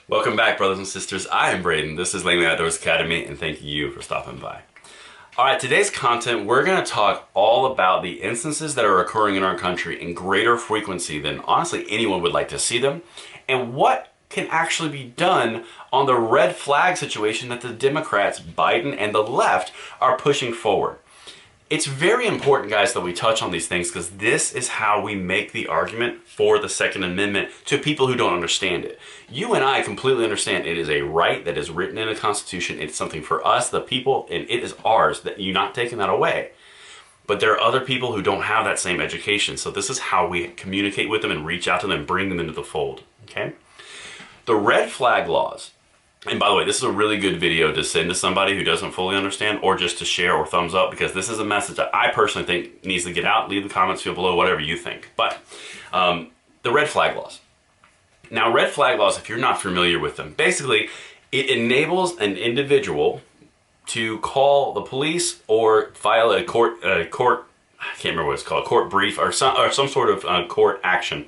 Welcome back, brothers and sisters. I am Braden. This is Langley Outdoors Academy, and thank you for stopping by. All right, today's content, we're going to talk all about the instances that are occurring in our country in greater frequency than honestly anyone would like to see them, and what can actually be done on the red flag situation that the Democrats, Biden, and the left are pushing forward. It's very important, guys, that we touch on these things because this is how we make the argument for the Second Amendment to people who don't understand it. You and I completely understand it is a right that is written in the Constitution. It's something for us, the people, and it is ours, that you're not taking that away. But there are other people who don't have that same education. So this is how we communicate with them and reach out to them and bring them into the fold, okay? The red flag laws. And by the way, this is a really good video to send to somebody who doesn't fully understand, or just to share or thumbs up, because this is a message that I personally think needs to get out. Leave the comments field below, whatever you think. But the red flag laws. Now, red flag laws, if you're not familiar with them, basically it enables an individual to call the police or file a court, I can't remember what it's called, court brief or some sort of court action.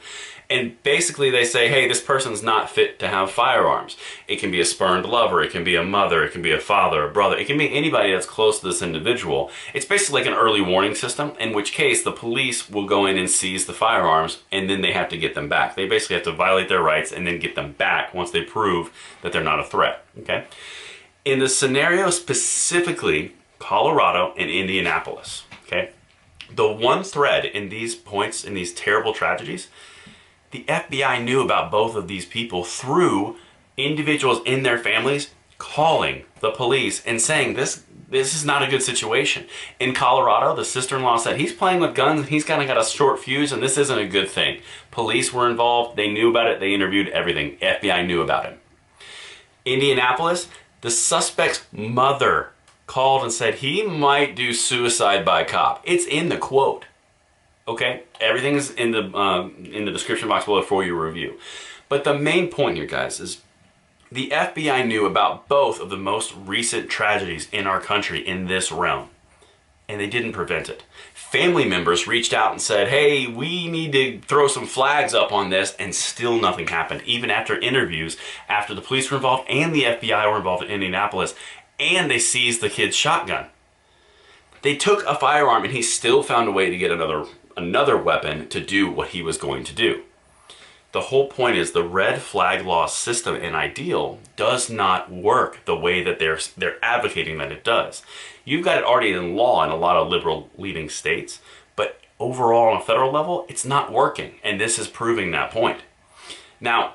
And basically they say, hey, this person's not fit to have firearms. It can be a spurned lover, it can be a mother, it can be a father, a brother, it can be anybody that's close to this individual. It's basically like an early warning system, in which case the police will go in and seize the firearms, and then they have to get them back. They basically have to violate their rights and then get them back once they prove that they're not a threat, okay? In the scenario specifically, Colorado and Indianapolis, okay? The one thread in these points, in these terrible tragedies, the FBI knew about both of these people through individuals in their families calling the police and saying this is not a good situation. In Colorado, the sister-in-law said he's playing with guns and he's kind of got a short fuse and this isn't a good thing. Police were involved, they knew about it, they interviewed everything. FBI knew about it. Indianapolis, the suspect's mother called and said he might do suicide by cop. It's in the quote. Okay, everything's in the description box below for your review. But the main point here, guys, is the FBI knew about both of the most recent tragedies in our country in this realm, and they didn't prevent it. Family members reached out and said, hey, we need to throw some flags up on this, and still nothing happened. Even after interviews, after the police were involved and the FBI were involved in Indianapolis, and they seized the kid's shotgun. They took a firearm and he still found a way to get another weapon to do what he was going to do. The whole point is the red flag law system and ideal does not work the way that they're advocating that it does. You've got it already in law in a lot of liberal leading states, but overall on a federal level, it's not working, and this is proving that point. Now,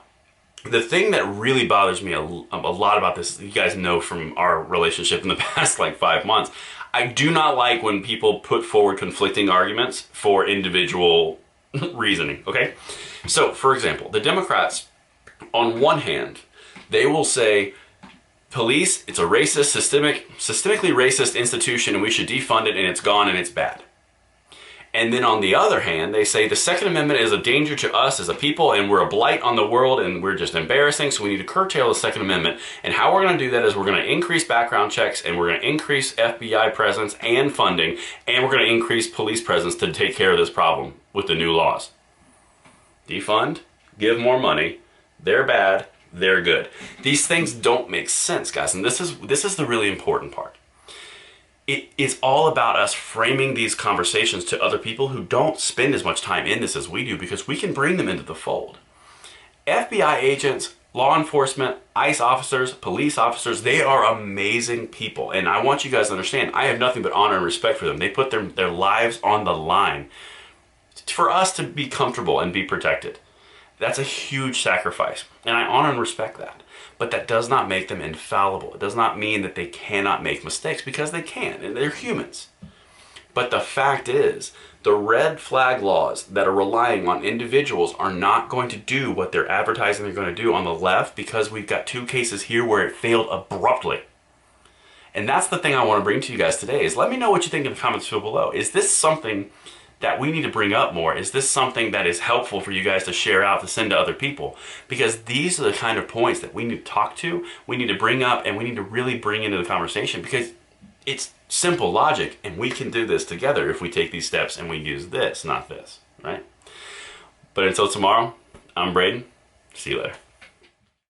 the thing that really bothers me a lot about this, you guys know from our relationship in the past like 5 months, I do not like when people put forward conflicting arguments for individual reasoning, okay? So, for example, the Democrats, on one hand, they will say, police, it's a racist, systemically racist institution and we should defund it and it's gone and it's bad. And then on the other hand, they say the Second Amendment is a danger to us as a people and we're a blight on the world and we're just embarrassing, so we need to curtail the Second Amendment. And how we're going to do that is we're going to increase background checks and we're going to increase FBI presence and funding, and we're going to increase police presence to take care of this problem with the new laws. Defund, give more money, they're bad, they're good. These things don't make sense, guys, and this is the really important part. It is all about us framing these conversations to other people who don't spend as much time in this as we do, because we can bring them into the fold. FBI agents, law enforcement, ICE officers, police officers, they are amazing people. And I want you guys to understand, I have nothing but honor and respect for them. They put their lives on the line for us to be comfortable and be protected. That's a huge sacrifice, and I honor and respect that. But that does not make them infallible. It does not mean that they cannot make mistakes, because they can, and they're humans. But the fact is, the red flag laws that are relying on individuals are not going to do what they're advertising they're going to do on the left, because we've got 2 cases here where it failed abruptly. And that's the thing I want to bring to you guys today, is let me know what you think in the comments field below. Is this something that we need to bring up more? Is this something that is helpful for you guys to share out, to send to other people? Because these are the kind of points that we need to talk to, we need to bring up, and we need to really bring into the conversation, because it's simple logic, and we can do this together if we take these steps and we use this, not this, right? But until tomorrow, I'm Braden. See you later.